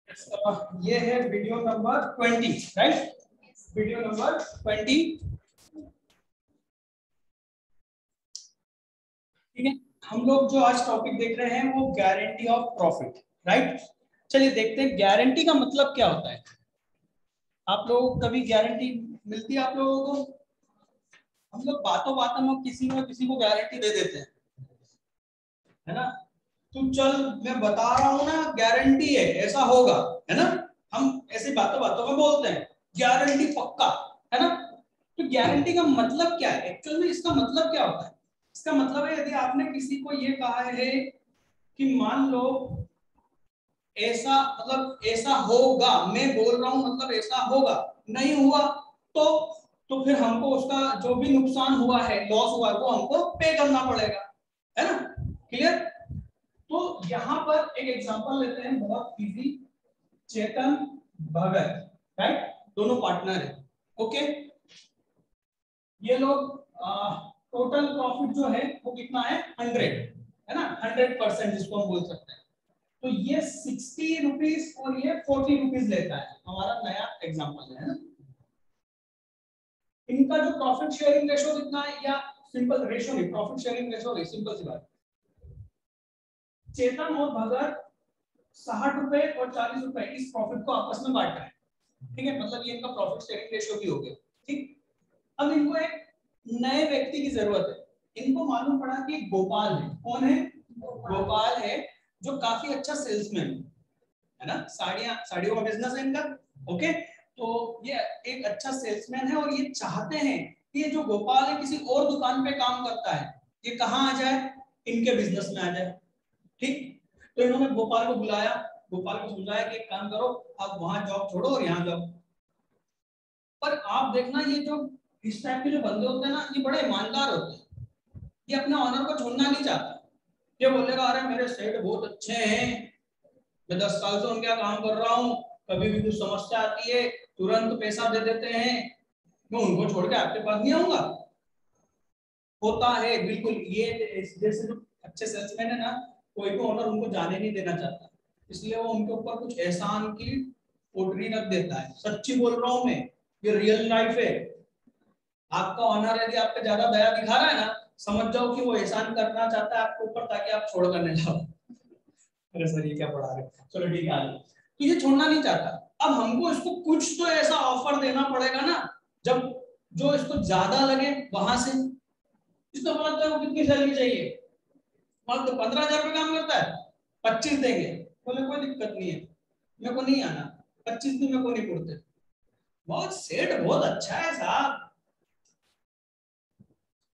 ये है video number 20, right? Video number 20। ठीक है, हम लोग जो आज टॉपिक देख रहे हैं वो गारंटी ऑफ प्रॉफिट, राइट? चलिए देखते हैं गारंटी का मतलब क्या होता है। आप लोगों को कभी गारंटी मिलती है आप लोगों को? हम लोग बातों बातों में किसी को गारंटी दे देते हैं, है ना? तू चल, मैं बता रहा हूं ना, गारंटी है ऐसा होगा, है ना? हम ऐसे बातों बातों में बोलते हैं गारंटी पक्का, है ना? तो गारंटी का मतलब क्या है एक्चुअल में? इसका मतलब क्या होता है? इसका मतलब है, यदि आपने किसी को ये कहा है कि मान लो ऐसा, मतलब ऐसा होगा, मैं बोल रहा हूं मतलब ऐसा होगा, नहीं हुआ तो फिर हमको उसका जो भी नुकसान हुआ है, लॉस हुआ है, वो हमको पे करना पड़ेगा, है ना? क्लियर? तो यहां पर एक एग्जांपल लेते हैं, बहुत इजी। चेतन, भगत, राइट? दोनों पार्टनर है, ओके? ये लोग टोटल प्रॉफिट जो है वो कितना है? 100, है ना? 100% जिसको हम बोल सकते हैं। तो ये 60 रुपीज और ये 40 रुपीज लेता है, हमारा नया एग्जांपल है ना? इनका जो प्रॉफिट शेयरिंग रेशो कितना है, या सिंपल रेशो नहीं, प्रॉफिट शेयरिंग रेशो नहीं, सिंपल सी बात। चेतन और भगत 60 रुपए और 40 रुपए इस प्रॉफिट को आपस में बांट रहे हैं, ठीक है? मतलब ये इनका प्रॉफिट शेयरिंग रेशो भी हो गया, ठीक? अब इनको एक नए व्यक्ति की जरूरत है। इनको मालूम पड़ा कि गोपाल है। कौन है? गोपाल है, जो काफी अच्छा सेल्समैन है ना? साड़ियों का बिजनेस है इनका, ओके? तो ये एक अच्छा सेल्समैन है और ये चाहते हैं कि ये जो गोपाल है किसी और दुकान पे काम करता है, ये कहाँ आ जाए? इनके बिजनेस में आ जाए, ठीक? तो इन्होंने गोपाल को बुलाया, गोपाल को समझाया कि एक काम करो, आप वहां जॉब छोड़ो और यहाँ जाओ। पर आप देखना, ये जो इस टाइप के जो बंदे होते हैं ना, ये बड़े ईमानदार होते हैं। ये अपने ऑनर को छोड़ना नहीं चाहता। ये बोलेगा अरे मेरे सेठ बहुत अच्छे हैं, मैं 10 साल से उनके यहाँ काम कर रहा हूँ, कभी भी कुछ समस्या आती है तुरंत पैसा दे देते हैं, मैं उनको छोड़ के आपके पास नहीं आऊंगा। होता है बिल्कुल, ये जैसे जो अच्छे सेल्समैन है ना, कोई भी ओनर उनको जाने नहीं देना चाहता, इसलिए वो उनके ऊपर कुछ एहसान की पोटरी रख देता है। सच्ची बोल रहा हूं मैं, ये रियल लाइफ है। आपका ऑनर यदि आप पे ज्यादा दया दिखा रहा है ना, समझ जाओ कि वो एहसान करना चाहता है आपके ऊपर, ताकि आप छोड़ करने जाओ। अरे सर ये क्या पढ़ा रहे, चलो ठीक है आगे। तो ये छोड़ना नहीं चाहता। अब हमको इसको कुछ तो ऐसा ऑफर देना पड़ेगा ना, जब जो इसको ज्यादा लगे वहां से। इसको बोलता है वो कितनी सैलरी चाहिए? मान तो 15,000 रुपये काम करता है, 25 देंगे। बोले कोई दिक्कत नहीं है, मेरे को नहीं आना, 25 दिन मेरे को नहीं पड़ते। बहुत सेठ बहुत अच्छा है साहब।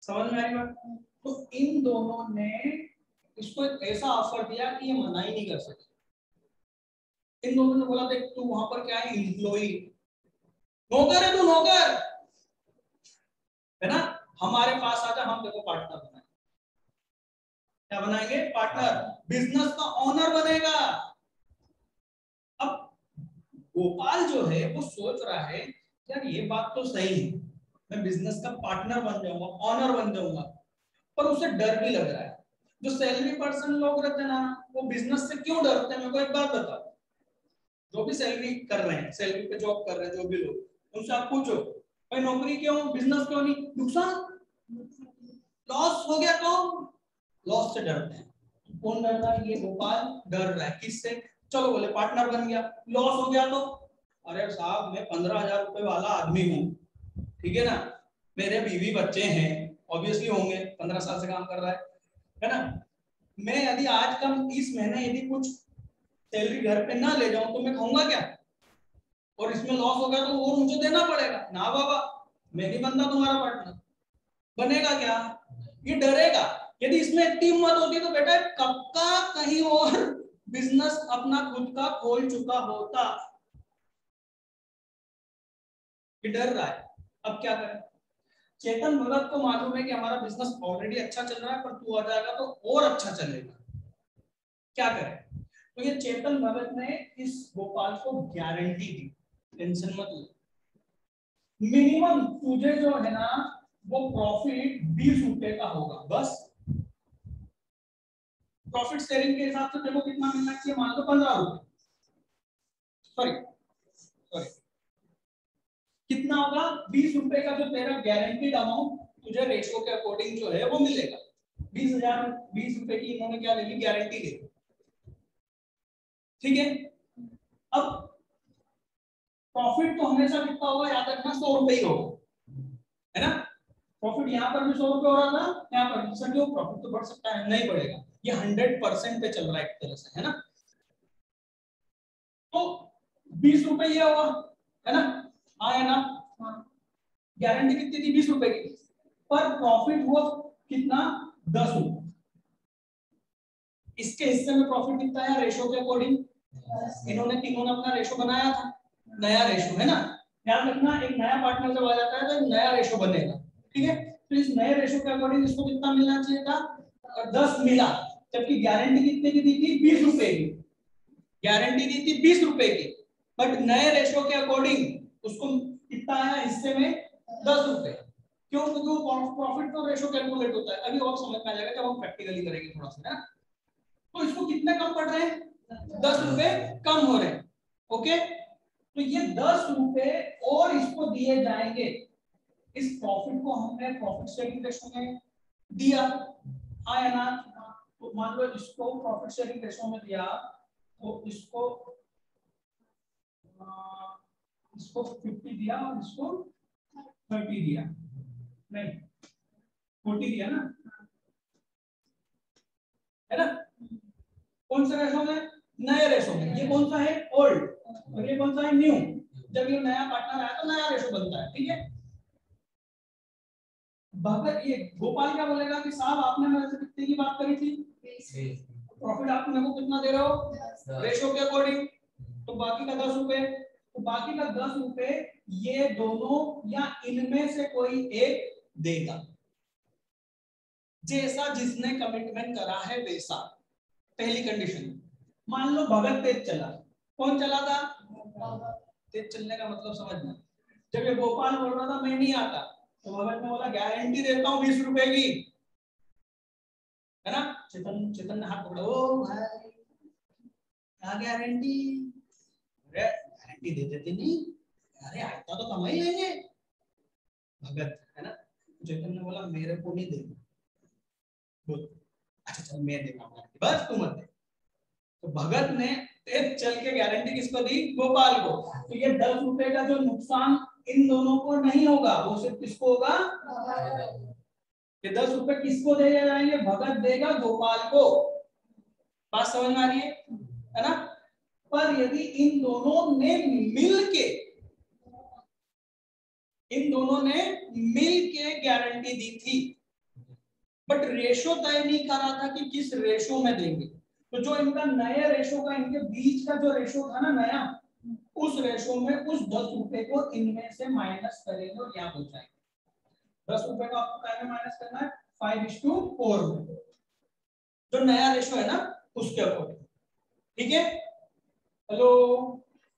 समझ में आई बात? तो इन दोनों ने इसको एक ऐसा ऑफर दिया कि ये मना ही नहीं कर सके। इन दोनों ने बोला देख तू वहां पर क्या है, एम्प्लॉई, नौकर है तू, नौकर है ना? हमारे पास आजा, हम देखो पार्टनर बनाए। क्या बनाएंगे? पार्टनर, बिजनेस का ऑनर बनेगा। अब गोपाल जो है वो सोच रहा है यार ये बात तो सही है, मैं बिजनेस का पार्टनर बन जाऊंगा, ऑनर बन जाऊंगा, पर उसे डर भी लग रहा है। जो सैलरी पर्सन लोग रहते हैं ना, वो बिजनेस से क्यों डरते हैं? मेरे को एक बात बता। जो भी सैलरी कर रहे हैं, सैलरी पे जॉब कर रहे हैं जो भी लोग, उनसे आप पूछो भाई नौकरी क्यों, बिजनेस क्यों नहीं? नुकसान, लॉस हो गया तो लॉस से डरते हैं। कौन डर रहा है? ये गोपाल डर रहा है। किससे? चलो बोले पार्टनर बन गया, लॉस हो गया तो अरे साहब मैं 15,000 रुपए वाला आदमी हूँ, ठीक है ना? मेरे बीवी बच्चे हैं, ऑब्वियसली होंगे, 15 साल से काम कर रहा है ना? मैं यदि आज का इस महीने यदि कुछ सैलरी घर पे ना ले जाऊं तो मैं खाऊंगा क्या? और इसमें लॉस हो गया तो और मुझे देना पड़ेगा ना बाबा, मैं नहीं बनता तुम्हारा पार्टनर। बनेगा क्या? ये डरेगा। यदि इसमें इतनी हिम्मत होती तो बेटा कब का कहीं और बिजनेस अपना खुद का खोल चुका होता। ये डर रहा है। अब क्या करें? चेतन भगत को मालूम है कि हमारा बिजनेस ऑलरेडी अच्छा चल रहा है, पर तू आ जाएगा तो और अच्छा चलेगा। क्या करें? तो ये चेतन भगत ने इस गोपाल को गारंटी दी, टेंशन मत ले, मिनिमम तुझे जो है ना वो प्रॉफिट 20 रुपए का होगा बस। प्रॉफिट शेयरिंग के हिसाब से देखो कितना मिलना चाहिए, मान लो 15 रुपए। सॉरी कितना होगा 20 रुपए का जो तेरा गारंटीड अमाउंट तुझे रेशो के अकॉर्डिंग जो है वो मिलेगा। 20 रुपए की इन्होंने क्या ले ली, गारंटी ले ली, ठीक है। अब प्रॉफिट तो हमेशा कितना होगा, याद रखना 100 रुपए ही होगा, है ना। प्रॉफिट यहाँ पर भी 100 रुपए हो रहा था, यहाँ पर सर क्यों, प्रॉफिट तो बढ़ सकता है, नहीं बढ़ेगा, ये 100% पे चल रहा है एक तरह से, है ना। तो 20 रुपए ये हुआ, है ना, हाँ या ना, गारंटी कितनी थी 20 रुपए की, पर प्रॉफिट हुआ कितना 10 रुपए। इसके हिस्से में प्रॉफिट कितना है रेशो के अकॉर्डिंग, इन्होंने तीनों ने अपना रेशो बनाया था, नया रेशो, है ना। ध्यान रखना एक नया पार्टनर जब आ जाता है तो नया रेशो बनेगा, ठीक है। तो इस नए रेशो के अकॉर्डिंग इसको कितना मिलना चाहिए था, 10 मिला, जबकि गारंटी कितने की दी थी 20 रुपए की, गारंटी दी थी 20 रुपए की, बट नए रेशो के अकॉर्डिंग उसको कितना आया हिस्से में 10 रुपए। क्यों, क्योंकि प्रॉफिट तो रेशो कैलकुलेट होता है, अभी और समझ में आ जाएगा जब हम प्रैक्टिकली करेंगे थोड़ा सा, है। तो इसको कितने कम पड़ रहे हैं, 10 रुपए कम हो रहे हैं, ओके। तो ये 10 रुपए और इसको दिए जाएंगे, इस प्रॉफिट को हमने प्रॉफिट शेयरिंग रेशो में दिया, हाँ या ना। तो मान लो इसको प्रॉफिट शेयरिंग रेशो में दिया, तो इसको 50 दिया और इसको 30 दिया, नहीं 40 दिया ना, है ना। कौन सा रेशो में, नए रेशो में। ये कौन सा है, ओल्ड, और ये कौन सा है, न्यू। जब ये नया पार्टनर आया तो नया रेशो बनता है, ठीक है। भगत ये गोपाल क्या बोलेगा कि साहब आपने मेरे से कितने की बात करी थी, प्रॉफिट आप मेरे को कितना दे रहे हो रेशो के अकॉर्डिंग, तो बाकी का 10 रुपए, तो बाकी का 10 रुपए ये दोनों या इनमें से कोई एक देगा, जैसा जिसने कमिटमेंट करा है वैसा। पहली कंडीशन, मान लो भगत तेज चला, कौन चला था, तेज चलने का मतलब समझना, जब ये गोपाल बोल रहा था मैं नहीं आता, तो भगत ने बोला गारंटी देता हूँ 20 रुपए की, है ना। चेतन ने हाथ पकड़ा, ओ भाई क्या गारंटी, अरे गारंटी दे देते नहीं, अरे आता तो कम ही लेंगे भगत, है ना। चेतन ने बोला मेरे को नहीं देना, बोल अच्छा चल मैं देता हूँ, बस तू मत दे। तो भगत ने तेज चल के गारंटी किसको दी, गोपाल को। तो ये 10 रुपए का जो नुकसान इन दोनों को नहीं होगा, वो सिर्फ किसको होगा, ये 10 रुपए किसको दे जाएंगे, भगत देगा गोपाल को, बात समझ में आ रही है ना। पर यदि इन दोनों ने मिल के गारंटी दी थी, बट रेशो तय नहीं करा था कि किस रेशो में देंगे, तो जो इनका नया रेशो का, इनके बीच का जो रेशो था ना नया, उस रेशो में उस 10 रुपए को इनमें से माइनस करेंगे और यहाँ पहुंचाएंगे। 10 रुपए का आपको क्या में माइनस करना है, 5:4 में, जो नया रेशो है ना उसके अकॉर्डिंग, ठीक है। हेलो,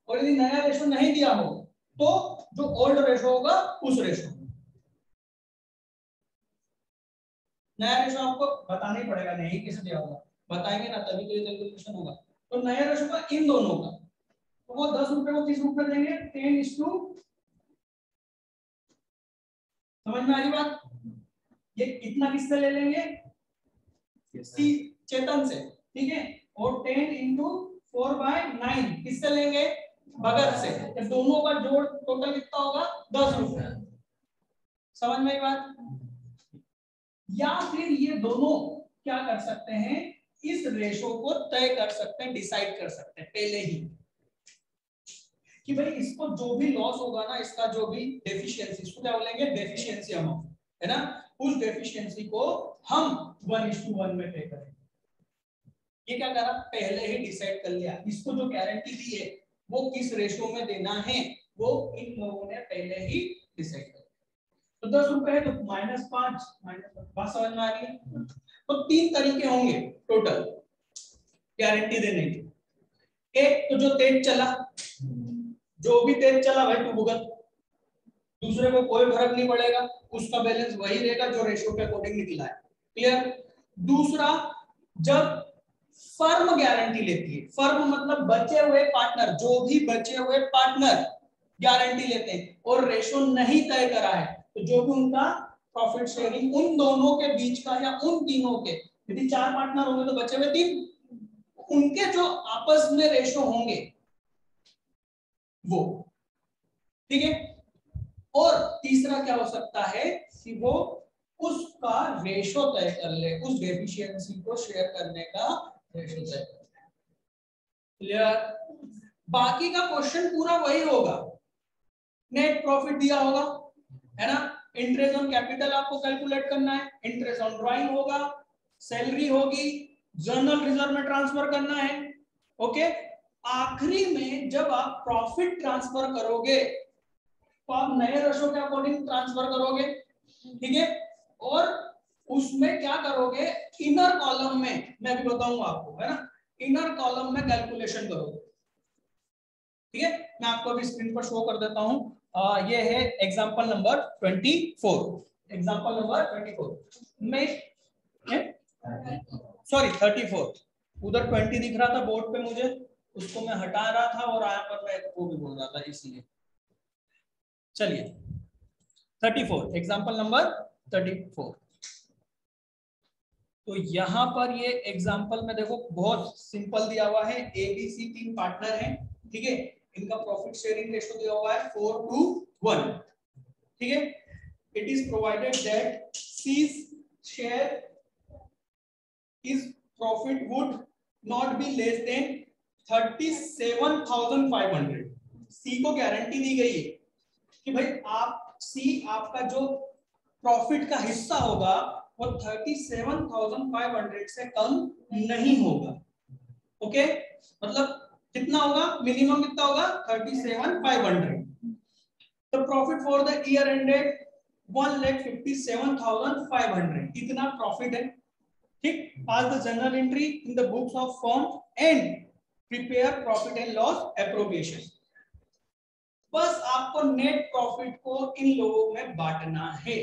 और यदि नया रेशो नहीं दिया हो तो जो ओल्ड रेशो होगा उस रेशो, नया रेशो आपको बताना ही पड़ेगा, नहीं कैसे दिया होगा, बताएंगे ना तभी तो ये कैलकुलेशन होगा। तो नया रेशो का इन दोनों का, तो वो 10 रुपए को 30 रुपए देंगे, 10:, समझ में आ रही बात। ये इतना किससे ले लेंगे, चेतन से, ठीक है। और 10 × 4/9 किससे लेंगे, भगत से। तो दोनों का जोड़ टोटल कितना होगा, 10 रुपए, समझ में आई बात। या फिर ये दोनों क्या कर सकते हैं, इस रेशो को तय कर सकते हैं, डिसाइड कर सकते हैं पहले ही कि भाई इसको जो भी लॉस होगा ना, इसका जो भी डेफिशिएंसी, इसको क्या बोलेंगे, डेफिशिएंसी अमाउंट, है ना, उस डेफिशिएंसी को हम 1:1 में पे करेंगे। ये क्या करा, पहले ही डिसाइड कर लिया, इसको जो गारंटी दी है वो किस रेशो में देना है, वो इन लोगों ने पहले ही डिसाइड कर। तो 10 रुपए है तो -5, बात समझ में आ रही है। तो 3 तरीके होंगे टोटल गारंटी देने के। एक तो जो तेज चला, जो भी तेज चला भाई तू भुगत, दूसरे को कोई फर्क नहीं पड़ेगा, उसका बैलेंस वही रहेगा जो रेशो के अकॉर्डिंग निकला है, क्लियर। दूसरा, जब फर्म गारंटी लेती है। फर्म मतलब बचे हुए पार्टनर, जो भी बचे हुए पार्टनर गारंटी लेते हैं और रेशो नहीं तय करा है तो जो भी उनका प्रॉफिट शेयरिंग उन दोनों के बीच का या उन तीनों के, यदि 4 पार्टनर होंगे तो बचे हुए 3, उनके जो आपस में रेशो होंगे वो, ठीक है। और तीसरा क्या हो सकता है कि वो उसका रेशो तय कर ले, उस डेफिशिएंसी को शेयर करने का रेशो तय कर ले। क्लियर? बाकी का क्वेश्चन पूरा वही होगा, नेट प्रॉफिट दिया होगा, है ना, इंटरेस्ट ऑन कैपिटल आपको कैलकुलेट करना है, इंटरेस्ट ऑन ड्राइंग होगा, सैलरी होगी, जर्नल रिजर्व में ट्रांसफर करना है। ओके, आखिरी में जब आप प्रॉफिट ट्रांसफर करोगे तो आप नए रेशो के अकॉर्डिंग ट्रांसफर करोगे, ठीक है। और उसमें क्या करोगे, इनर कॉलम में मैं भी बताऊंगा आपको, है ना, इनर कॉलम में कैलकुलेशन करोगे, ठीक है। मैं आपको अभी स्क्रीन पर शो कर देता हूं। ये है एग्जांपल नंबर 24, एग्जांपल नंबर 24 में, सॉरी 34, उधर 20 दिख रहा था बोर्ड पे मुझे, उसको मैं हटा रहा था और यहाँ पर मैं वो भी बोल रहा था, इसलिए चलिए 34, एग्जांपल नंबर 34। तो यहाँ पर ये एग्जांपल में देखो बहुत सिंपल दिया हुआ है, ABC 3 पार्टनर हैं, ठीक है, इनका प्रॉफिट शेयरिंग रेशो दिया हुआ है 4:1, ठीक है। It is provided that C's share is profit would not be less than 37,500। सी को गारंटी दी गई है कि भाई आप सी, आपका जो प्रॉफिट का हिस्सा होगा वो 37,500 से कम नहीं होगा। ओके, मतलब कितना होगा, मिनिमम कितना होगा 37,500। तो profit for the year ended 1,57,500, इतना प्रॉफिट है, ठीक। Pass the general entry in the books of firm and prepare profit and loss appropriation. बस आपको नेट प्रॉफिट को इन लोगों में बांटना है,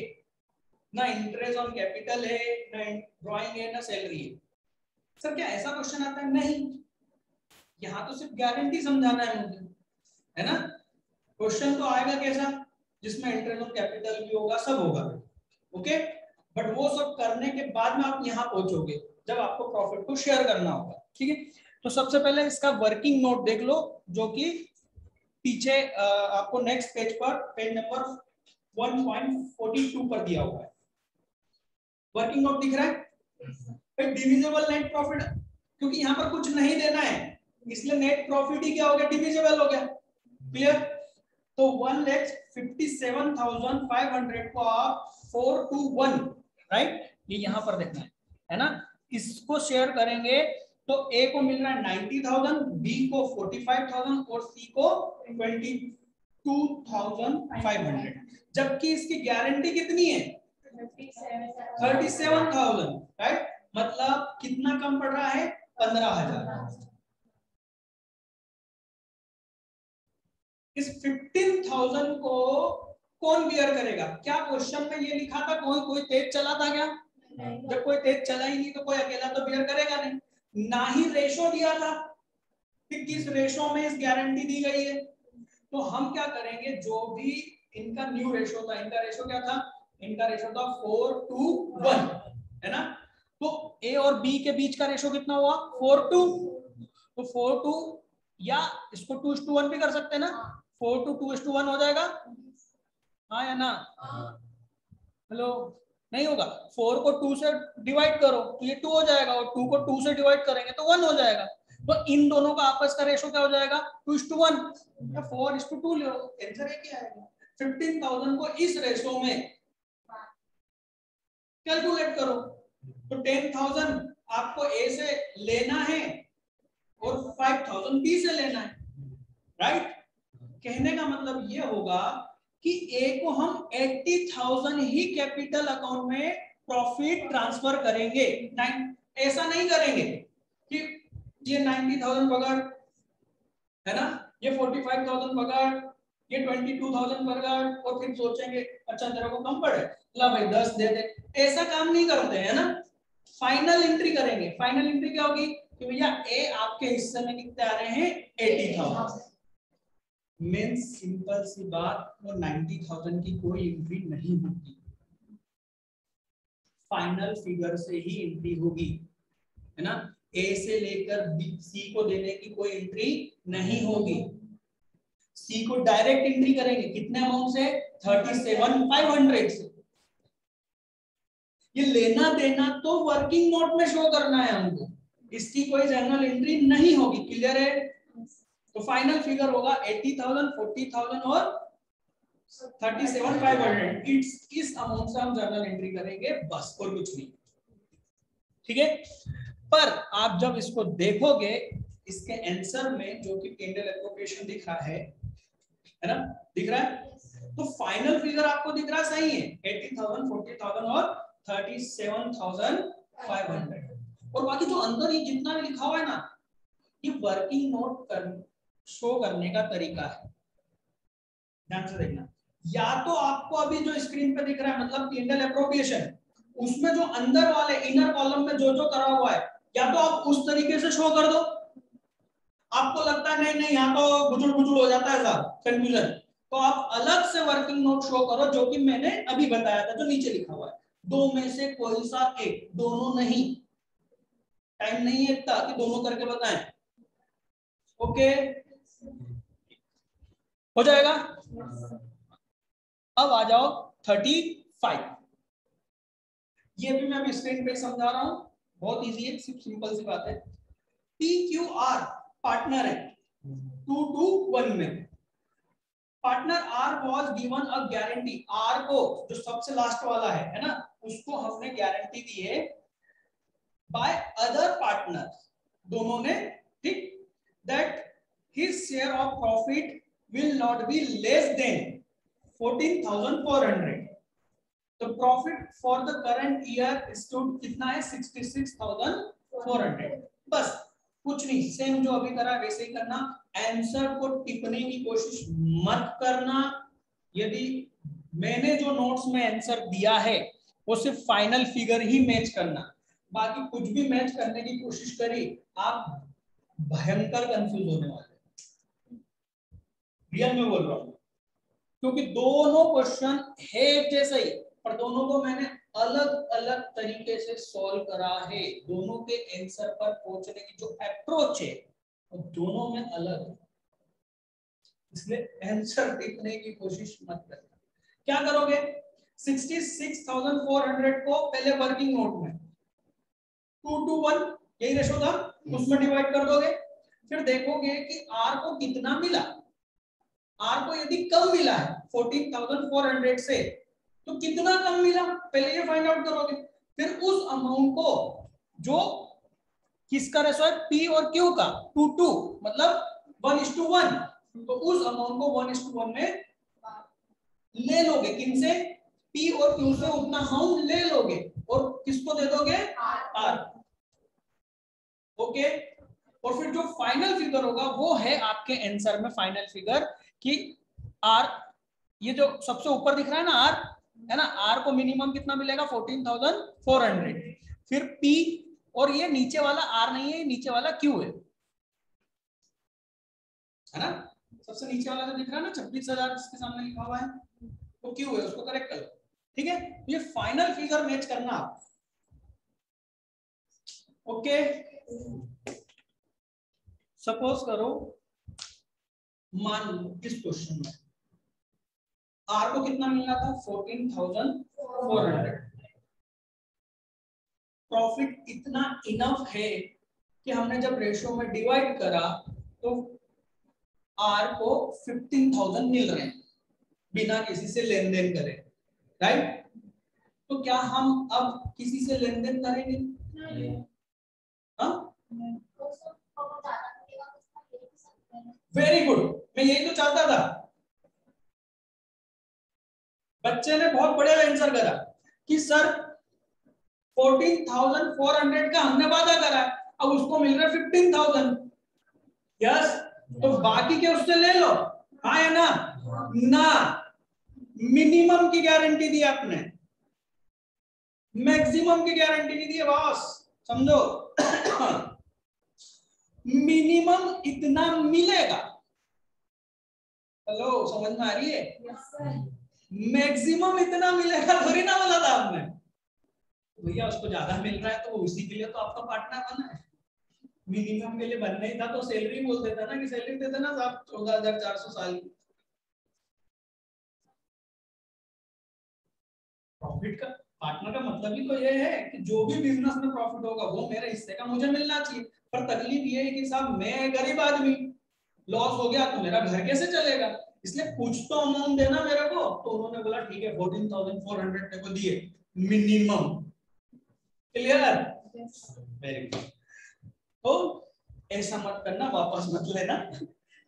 ना इंटरेस्ट ऑन कैपिटल है, ना ड्राइंग है, ना सैलरी है। सर क्या ऐसा क्वेश्चन आता है? नहीं, यहाँ तो सिर्फ गारंटी समझाना है मुझे, है ना। क्वेश्चन तो आएगा कैसा, जिसमें इंटरेस्ट ऑन कैपिटल भी होगा, सब होगा, ओके। बट वो सब करने के बाद में आप यहाँ पहुंचोगे जब आपको प्रॉफिट को शेयर करना होगा, ठीक है। तो सबसे पहले इसका वर्किंग नोट देख लो, जो कि पीछे आपको नेक्स्ट पेज पर, पेज नंबर 1.42 पर दिया हुआ है। वर्किंग नोट दिख रहा है? डिविजिबल नेट प्रॉफिट, क्योंकि यहाँ पर कुछ नहीं देना है इसलिए नेट प्रॉफिट ही क्या हो गया, डिविजिबल हो गया। क्लियर? तो 1,57,500 को आप 4:1, राइट, ये यहाँ पर देखना है ना। इसको शेयर करेंगे तो ए को मिल रहा है 90,000, बी को 45,000 और सी को 22,500, जबकि इसकी गारंटी कितनी है 37,000, राइट। मतलब कितना कम पड़ रहा है 15,000। इस 15,000 को कौन बियर करेगा? क्या क्वेश्चन में ये लिखा था कोई तेज चला था क्या? जब कोई तेज चला ही नहीं तो कोई अकेला तो बियर करेगा नहीं। ना ही रेशो दिया था कि किस रेशो में इस गारंटी दी गई है। तो हम क्या करेंगे, जो भी इनका न्यू रेशो था, इनका रेशो क्या था, इनका रेशो था 4:1, है ना। तो ए और बी के बीच का रेशो कितना हुआ 4:2, तो 4:2 या इसको 2:1 भी कर सकते हैं ना, 4:2:1 हो जाएगा, हाँ या ना? हेलो, नहीं होगा, 4 को 2 से डिवाइड करो तो ये 2 हो जाएगा, और 2 को 2 से डिवाइड करेंगे तो 1 हो जाएगा। तो इन दोनों का आपस का रेशो क्या हो जाएगा 2:1 या 4:2 ले लो, आंसर एक ही आएगा। 15,000 को इस रेशो में कैलकुलेट करो तो 10,000 आपको ए से लेना है और 5,000 बी से लेना है, राइट। कहने का मतलब ये होगा कि ए को हम 80,000 ही कैपिटल अकाउंट में प्रॉफिट ट्रांसफर करेंगे। ऐसा नहीं करेंगे कि ये 90,000 पकड़, है ना, ये 45,000 पकड़, ये 22,000 पकड़, और फिर सोचेंगे अच्छा तेरे को कम पड़े, ला भाई 10 दे दे। ऐसा काम नहीं करते हैं ना, फाइनल एंट्री करेंगे। फाइनल एंट्री क्या होगी, कि भैया ए आपके हिस्से में कितने आ रहे हैं 80,000। मीन्स सिंपल सी बात, वो 90,000 की कोई एंट्री नहीं होगी, फाइनल फिगर से ही एंट्री होगी, है ना। ए से लेकर बी सी को देने की कोई एंट्री नहीं होगी। सी को डायरेक्ट एंट्री करेंगे कितने अमाउंट से 37,500 से। ये लेना देना तो वर्किंग नोट में शो करना है हमको, इसकी कोई जर्नल एंट्री नहीं होगी। क्लियर है? तो फाइनल फिगर होगा 80,000, 40,000 और 37,500। इस अमाउंट से हम जर्नल एंट्री करेंगे बस, और कुछ नहीं। ठीक है, पर आप जब इसको देखोगे इसके आंसर में जो कि कैंडल एप्रोप्रिएशन दिख रहा है ना, दिख रहा है, तो फाइनल फिगर आपको दिख रहा सही है 80,000, 40,000 और 37,500। और बाकी जो अंदर ये जितना भी लिखा हुआ है ना, ये वर्किंग नोट कर शो करने का तरीका है, ध्यान से देखना। या तो आपको अभी जो स्क्रीन पे दिख रहा है मतलब कैंडल एप्रोप्रिएशन, उसमें जो अंदर वाले इनर कॉलम में जो जो करा हुआ है, या तो आप उस तरीके से शो कर दो। आपको लगता है नहीं नहीं यहाँ तो बुजुर्ग बुजुर्ग हो जाता है साहब, कंफ्यूजन, तो आप अलग से वर्किंग नोट शो करो जो कि मैंने अभी बताया था, जो नीचे लिखा हुआ है। दो में से कोई सा एक, दोनों नहीं, टाइम नहीं है इतना कि दोनों करके बताएं। ओके, हो जाएगा। अब आ जाओ 35। ये भी मैं अभी स्क्रीन पे समझा रहा हूं, बहुत इजी है, सिर्फ सिंपल सी बात है। पी क्यू आर पार्टनर है 2 to 1 में। Partner R was given a guarantee, R को जो सबसे लास्ट वाला है ना, उसको हमने गारंटी दी है बाय अदर पार्टनर, दोनों ने, ठीक, that his share of profit will not be less than 14,400। तो profit for the current year stood कितना है 66,400। बस कुछ नहीं, सेम जो अभी करा वैसे ही करना। आंसर को टिपने की कोशिश मत करना। यदि मैंने जो नोट्स में आंसर दिया है वो सिर्फ फाइनल फिगर ही मैच करना, बाकी कुछ भी मैच करने की कोशिश करी आप भयंकर कंफ्यूज होने वाले, रियल में बोल रहा हूं। क्योंकि दोनों क्वेश्चन है एक जैसे ही, पर दोनों को मैंने अलग अलग तरीके से सॉल्व करा है। दोनों के आंसर पर पहुंचने की जो अप्रोच है वो दोनों में अलग है, इसलिए आंसर देखने की कोशिश मत करना। क्या करोगे 66,400 को पहले वर्किंग नोट में 2 to 1 यही रेशो था, उसमें डिवाइड कर दोगे। फिर देखोगे कि आर को कितना मिला। आर को यदि कम मिला है 14,400 से, तो कितना कम मिला पहले ये फाइंड आउट करोगे। फिर उस अमाउंट को जो किसका रेशो है पी और क्यू का 2 to, मतलब 1:1, तो उस अमाउंट को 1:1 में ले लोगे। किन से? पी और क्यू से उतना अमाउंट ले लोगे और किसको दे दोगे? आर। ओके, और फिर जो फाइनल फिगर होगा वो है आपके आंसर में फाइनल फिगर कि आर, ये जो सबसे ऊपर दिख रहा है ना आर, है ना, आर को मिनिमम कितना मिलेगा 14,400। फिर पी, और ये नीचे वाला आर नहीं है, नीचे वाला क्यू है ना, सबसे नीचे वाला जो दिख रहा है ना 26,000 इसके सामने लिखा हुआ है वो क्यू है, उसको करेक्ट करो। ठीक है, ये फाइनल फिगर मैच करना आप। ओके, सपोज करो, मान लो इस क्वेश्चन में आर को कितना मिलना था 14,400। प्रॉफिट इतना इनफ है कि हमने जब रेशियो में डिवाइड करा तो आर को 15,000 मिल रहे हैं बिना किसी से लेन देन करे, राइट। तो क्या हम अब किसी से लेन देन करेंगे? वेरी गुड, मैं यही तो चाहता था। बच्चे ने बहुत बढ़िया आंसर करा कि सर 14,400 का हमने वादा करा, अब उसको मिल रहा है 15,000। यस, तो बाकी के उससे ले लो, हाँ या ना? ना, मिनिमम की गारंटी दी आपने, मैक्सिमम की गारंटी नहीं दी है बॉस, समझो। मिनिमम इतना मिलेगा। हेलो, समझ में आ रही है? मैक्सिमम इतना मिलेगा थोड़ी ना बोला था आपने। भैया उसको ज्यादा मिल रहा है तो उसी के लिए तो आपका पार्टनर बना है। मिनिमम के लिए बनना ही था तो सैलरी बोल देता ना कि सैलरी दे देना साहब 14,400 साल की। प्रॉफिट का पार्टनर का मतलब ही तो ये है कि जो भी बिजनेस में प्रॉफिट होगा वो मेरे हिस्से का मुझे मिलना चाहिए। पर तकलीफ ये है कि साहब मैं गरीब आदमी, लॉस हो गया तो मेरा घर कैसे चलेगा, इसलिए कुछ तो अमाउंट देना मेरे को। तो उन्होंने बोला ठीक है 14,400 मेरे को दिए मिनिमम। क्लियर? Very good. तो ऐसा मत करना, वापस मत लेना,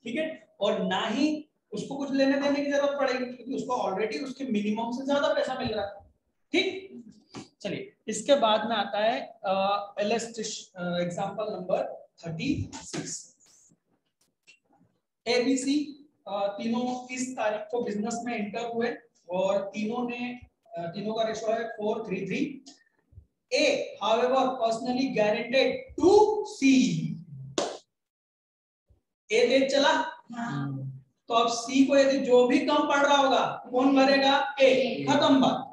ठीक है? और ना ही उसको कुछ लेने देने की जरूरत पड़ेगी क्योंकि उसको ऑलरेडी उसके मिनिमम से ज्यादा पैसा मिल रहा है। ठीक, चलिए इसके बाद में आता है एग्जांपल नंबर 36। एबीसी तीनों इस तारीख को बिजनेस में एंटर हुए और तीनों का रेशो है 4:3:3। A, however, personally guaranteed to C. A तेज चला, तो अब C को यदि जो भी कम पड़ रहा होगा कौन भरेगा? A। खत्म बात।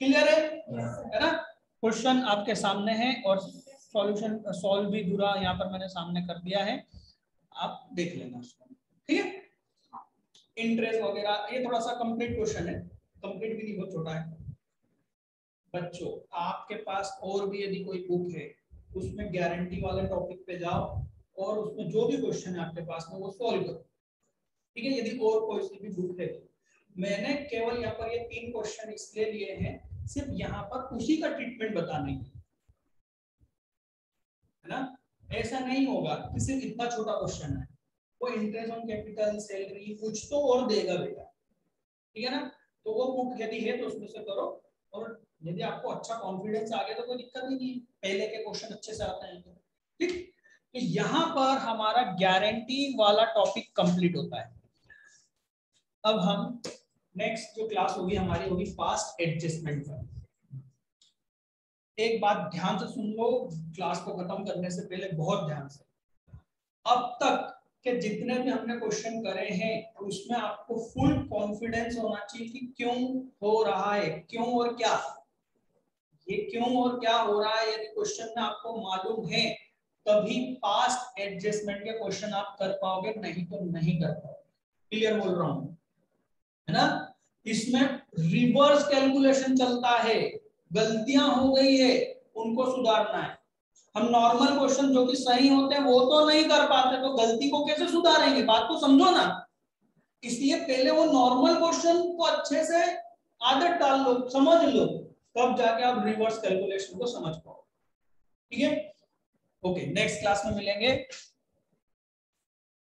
क्लियर है ना? क्वेश्चन आपके सामने है और सॉल्यूशन सॉल्व भी पूरा यहाँ पर मैंने सामने कर दिया है, आप देख लेना उसको। ठीक है? इंटरेस्ट वगैरह ये थोड़ा सा कंप्लीट क्वेश्चन है, कंप्लीट भी नहीं, बहुत छोटा है। बच्चों आपके पास और भी यदि कोई बुक है उसमें गारंटी वाले टॉपिक पे जाओ और उसमें जो भी क्वेश्चन है आपके पास में वो सॉल्व करो। ठीक है? यदि और कोई सी भी बुक है तो मैंने केवल यहाँ पर ये 3 क्वेश्चन इसलिए लिए हैं, सिर्फ यहाँ पर उसी का ट्रीटमेंट बताने के, है ना? ऐसा नहीं होगा कि सिर्फ इतना छोटा क्वेश्चन है, वो इंटरेस्ट ऑन कैपिटल, सैलरी कुछ तो और देगा बेटा। ठीक है ना? तो वो बुक यदि है तो उसमें से करो, और यदि आपको अच्छा कॉन्फिडेंस आ गया तो कोई दिक्कत ही नहीं है, पहले के क्वेश्चन अच्छे से आते हैं तो। ठीक, तो यहाँ पर हमारा गारंटी वाला टॉपिक कंप्लीट होता है। अब हम नेक्स्ट जो क्लास होगी हमारी होगी फास्ट एडजस्टमेंट पर। एक बात ध्यान से सुन लो, क्लास को खत्म करने से पहले बहुत ध्यान से। अब तक के जितने भी हमने क्वेश्चन करे हैं उसमें आपको फुल कॉन्फिडेंस होना चाहिए कि क्यों हो रहा है, क्यों और क्या। ये क्यों और क्या हो रहा है यदि क्वेश्चन में आपको मालूम है तभी पास्ट एडजस्टमेंट के क्वेश्चन आप कर पाओगे, नहीं तो नहीं कर पाओगे। क्लियर बोल रहा हूं, है ना? इसमें रिवर्स कैलकुलेशन चलता है, गलतियां हो गई है उनको सुधारना है। हम नॉर्मल क्वेश्चन जो कि सही होते हैं वो तो नहीं कर पाते, तो गलती को कैसे सुधारेंगे, बात को समझो ना। इसलिए पहले वो नॉर्मल क्वेश्चन को अच्छे से आदत डाल लो, समझ लो, तब जाके आप रिवर्स कैलकुलेशन को समझ पाओ। ठीक है? ओके, नेक्स्ट क्लास में मिलेंगे।